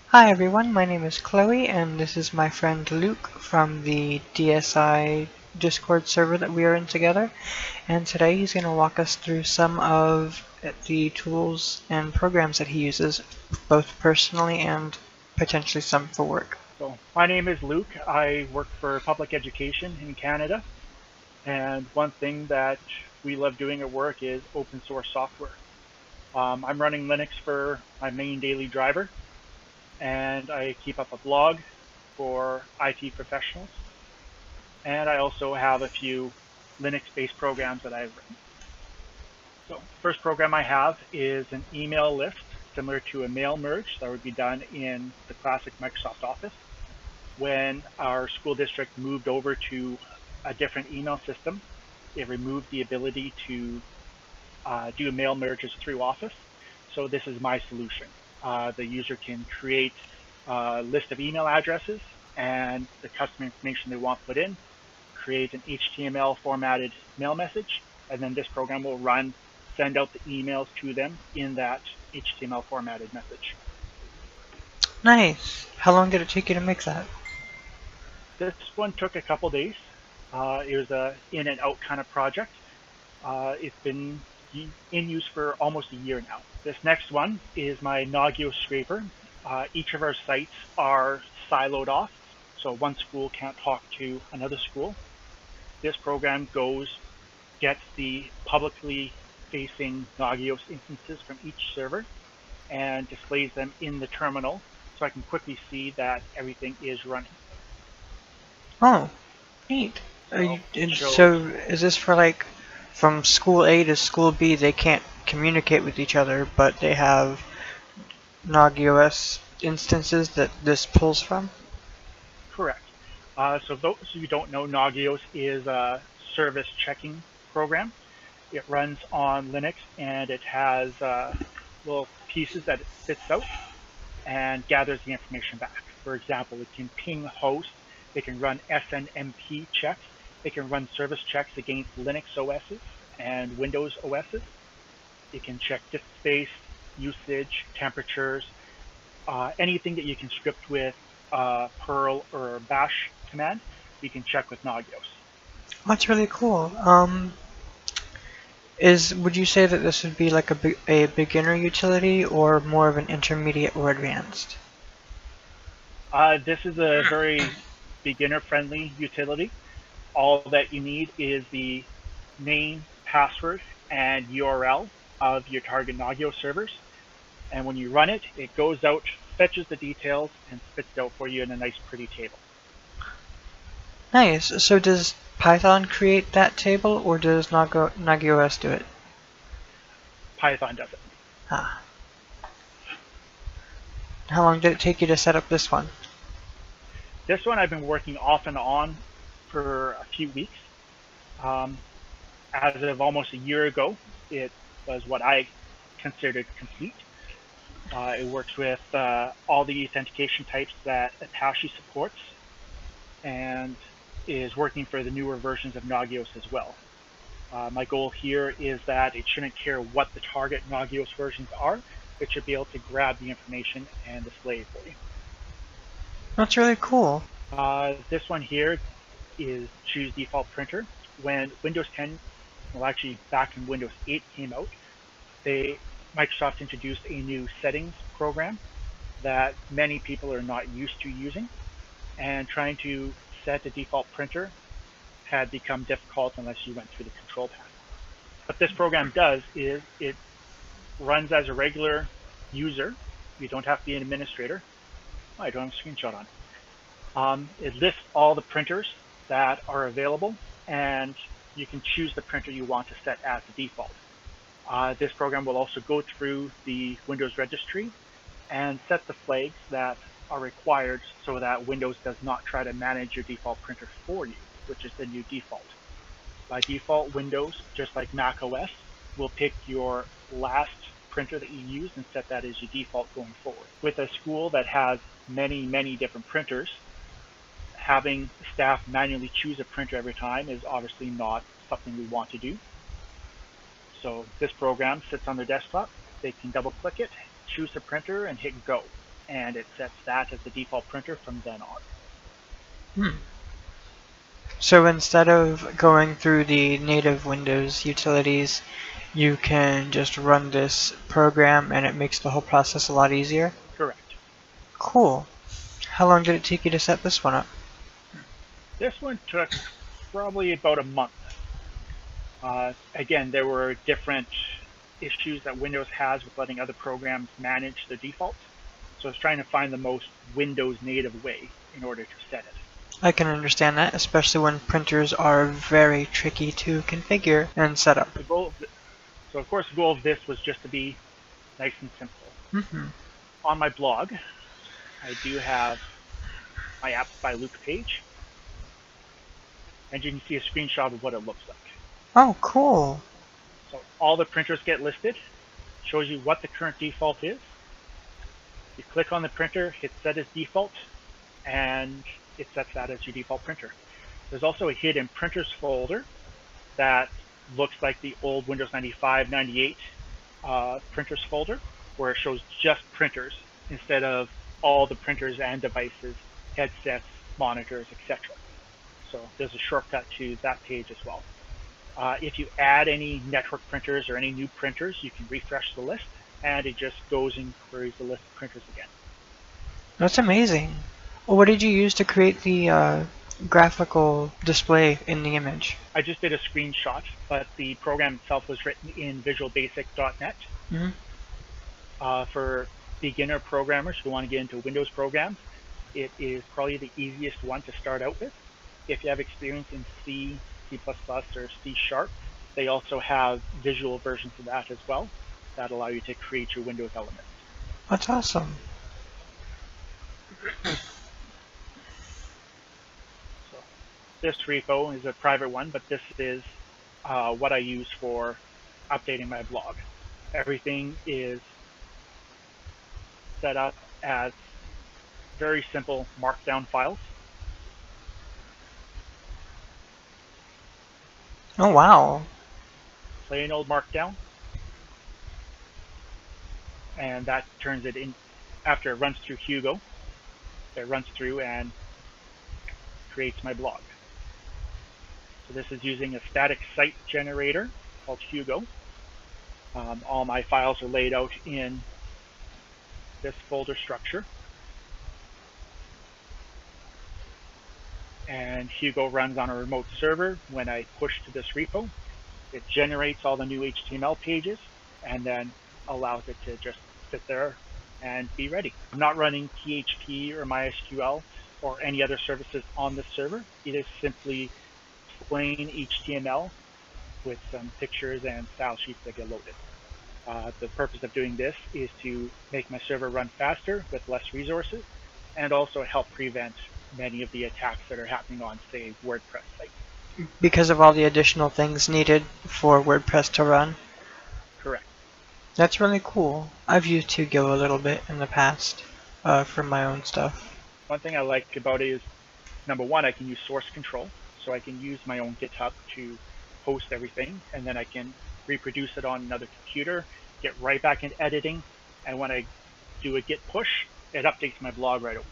Hi everyone, my name is Chloe and this is my friend Luke from the DSI Discord server that we are in together. And today he's going to walk us through some of the tools and programs that he uses, both personally and potentially some for work. So my name is Luke. I work for public education in Canada, and one thing that we love doing at work is open source software. I'm running Linux for my main daily driver, and I keep up a blog for IT professionals, and I also have a few Linux-based programs that I've written. So the first program I have is an email list, similar to a mail merge that would be done in the classic Microsoft Office. When our school district moved over to a different email system, it removed the ability to do mail merges through Office. So this is my solution. The user can create a list of email addresses and the customer information they want put in, create an HTML formatted mail message, and then this program will send out the emails to them in that HTML formatted message. Nice! How long did it take you to make that? This one took a couple days. It was a in and out kind of project. It's been in use for almost a year now. This next one is my Nagios scraper. Each of our sites are siloed off, so one school can't talk to another school. This program gets the publicly facing Nagios instances from each server and displays them in the terminal so I can quickly see that everything is running. Oh, neat. So it So shows. is this for like from school A to school B they can't communicate with each other, but they have Nagios instances that this pulls from? Correct. So those of you who don't know, Nagios is a service checking program. It runs on Linux and it has little pieces that it spits out and gathers the information back. For example, it can ping host, it can run SNMP checks, it can run service checks against Linux OSs and Windows OSs. It can check disk space, usage, temperatures, anything that you can script with Perl or Bash command, you can check with Nagios. That's really cool. Would you say that this would be like a beginner utility or more of an intermediate or advanced? This is a very beginner-friendly utility. All that you need is the name, password, and URL of your target Nagios servers. And when you run it, it goes out, fetches the details, and spits it out for you in a nice, pretty table. Nice. So does Python create that table or does Nagios do it? Python does it. Ah. How long did it take you to set up this one? This one I've been working off and on for a few weeks. Um, as of almost a year ago, it was what I considered complete. It works with all the authentication types that Apache supports and is working for the newer versions of Nagios as well. My goal here is that it shouldn't care what the target Nagios versions are. It should be able to grab the information and display it for you. That's really cool. This one here is choose default printer. When Windows 10, well actually back when Windows 8 came out, Microsoft introduced a new settings program that many people are not used to using, and trying to set a default printer had become difficult unless you went through the control panel. What this program does is it runs as a regular user. You don't have to be an administrator. Oh, I don't have a screenshot on it. It lists all the printers that are available, and you can choose the printer you want to set as the default. This program will also go through the Windows registry and set the flags that are required so that Windows does not try to manage your default printer for you, which is the new default. By default, Windows, just like Mac OS, will pick your last printer that you used and set that as your default going forward. With a school that has many, many different printers, having staff manually choose a printer every time is obviously not something we want to do. So this program sits on their desktop. They can double click it, choose the printer, and hit go. and it sets that as the default printer from then on. Hmm. So instead of going through the native Windows utilities, you can just run this program and it makes the whole process a lot easier? Correct. Cool. How long did it take you to set this one up? This one took probably about a month. Again, there were different issues that Windows has with letting other programs manage the defaults. So I was trying to find the most Windows native way in order to set it. I can understand that, especially when printers are very tricky to configure and set up. So of course the goal of this was just to be nice and simple. Hmm. On my blog, I do have my Apps by Luke page, and you can see a screenshot of what it looks like. Oh, cool. So all the printers get listed, shows you what the current default is. You click on the printer, hit set as default, and it sets that as your default printer. There's also a hidden printers folder that looks like the old Windows 95, 98 printers folder, where it shows just printers instead of all the printers and devices, headsets, monitors, etc. So there's a shortcut to that page as well. If you add any network printers or any new printers, you can refresh the list, and it just goes and queries the list of printers again. That's amazing. What did you use to create the graphical display in the image? I just did a screenshot, but the program itself was written in visualbasic.net. Hmm. For beginner programmers who want to get into Windows programs, it is probably the easiest one to start out with. If you have experience in C, C++, or C#, they also have visual versions of that as well that allow you to create your Windows elements. That's awesome. So this repo is a private one, but this is what I use for updating my blog. Everything is set up as very simple markdown files. Oh, wow. Plain old markdown. And that turns it in, after it runs through Hugo, it runs through and creates my blog. So this is using a static site generator called Hugo. All my files are laid out in this folder structure. And Hugo runs on a remote server. When I push to this repo, it generates all the new HTML pages and then allows it to just sit there and be ready. I'm not running PHP or MySQL or any other services on this server. It is simply plain HTML with some pictures and style sheets that get loaded. The purpose of doing this is to make my server run faster with less resources and also help prevent many of the attacks that are happening on, say, WordPress sites. Because of all the additional things needed for WordPress to run? Correct. That's really cool. I've used Hugo a little bit in the past for my own stuff. One thing I like about it is, number one, I can use source control. So I can use my own GitHub to host everything, and then I can reproduce it on another computer, get right back into editing, and when I do a git push, it updates my blog right away.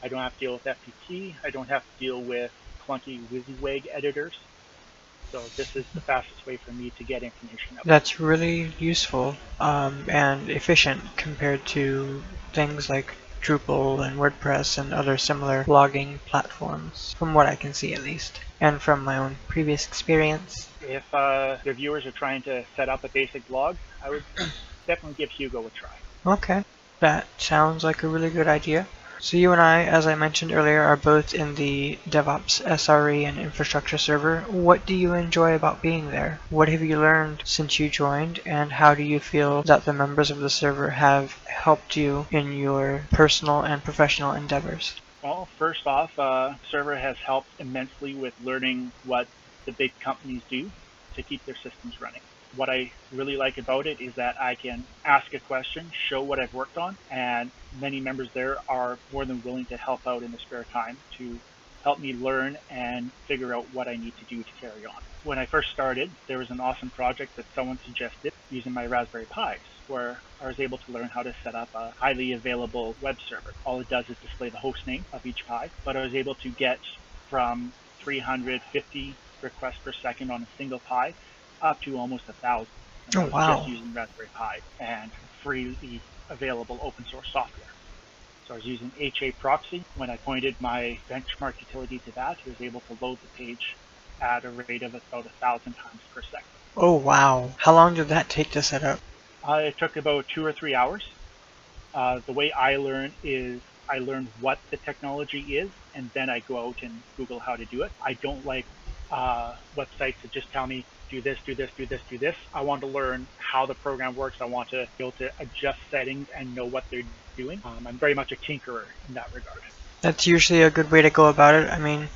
I don't have to deal with FTP. I don't have to deal with clunky WYSIWYG editors. So this is the fastest way for me to get information out. That's really useful and efficient compared to things like Drupal and WordPress and other similar blogging platforms, from what I can see at least, and from my own previous experience. If your viewers are trying to set up a basic blog, I would definitely give Hugo a try. Okay, that sounds like a really good idea. So you and I, as I mentioned earlier, are both in the DevOps SRE and infrastructure server. What do you enjoy about being there? What have you learned since you joined, and how do you feel that the members of the server have helped you in your personal and professional endeavors? Well, first off, server has helped immensely with learning what the big companies do to keep their systems running. What I really like about it is that I can ask a question, show what I've worked on, and many members there are more than willing to help out in their spare time to help me learn and figure out what I need to do to carry on. When I first started, there was an awesome project that someone suggested using my Raspberry Pis, where I was able to learn how to set up a highly available web server. All it does is display the host name of each Pi, but I was able to get from 350 requests per second on a single Pi up to almost 1,000. And Oh that was just wow. using Raspberry Pi and freely available open source software. So I was using HA proxy. When I pointed my benchmark utility to that, it was able to load the page at a rate of about 1,000 times per second. Oh wow. How long did that take to set up? It took about 2 or 3 hours. The way I learn is I learn what the technology is, and then I go out and Google how to do it. I don't like websites that just tell me do this, do this, do this, do this. I want to learn how the program works. I want to be able to adjust settings and know what they're doing. I'm very much a tinkerer in that regard. That's usually a good way to go about it. I mean,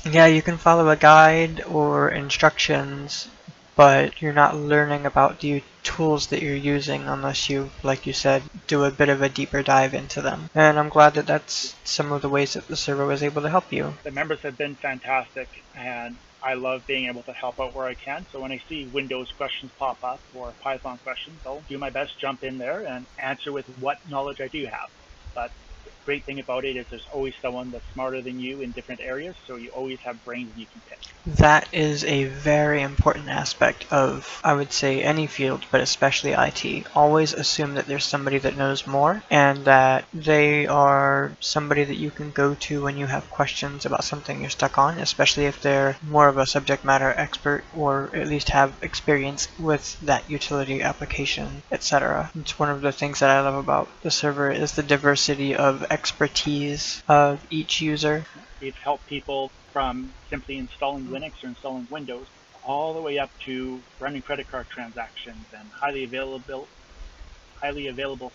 yeah, you can follow a guide or instructions, but you're not learning about the tools that you're using unless you, like you said, do a bit of a deeper dive into them. And I'm glad that that's some of the ways that the server was able to help you. The members have been fantastic, and I love being able to help out where I can. So when I see Windows questions pop up or Python questions, I'll do my best, jump in there and answer with what knowledge I do have. But the great thing about it is there's always someone that's smarter than you in different areas, so you always have brains you can pick. That is a very important aspect of, I would say, any field, but especially IT. Always assume that there's somebody that knows more and that they are somebody that you can go to when you have questions about something you're stuck on, especially if they're more of a subject matter expert or at least have experience with that utility application, etc. It's one of the things that I love about the server is the diversity of expertise of each user. We've helped people from simply installing Linux or installing Windows all the way up to running credit card transactions and highly available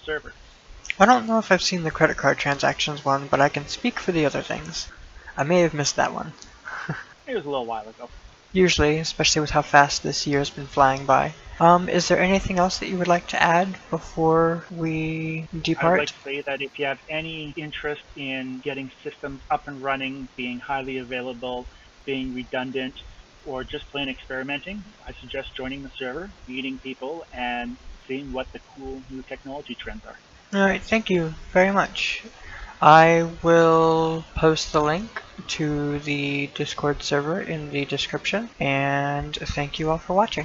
servers. I don't know if I've seen the credit card transactions one, but I can speak for the other things. I may have missed that one. It was a little while ago. Usually, especially with how fast this year has been flying by. Is there anything else that you would like to add before we I would like depart? to say that if you have any interest in getting systems up and running, being highly available, being redundant, or just plain experimenting, I suggest joining the server, meeting people, and seeing what the cool new technology trends are. Alright, thank you very much. I will post the link to the Discord server in the description, and thank you all for watching.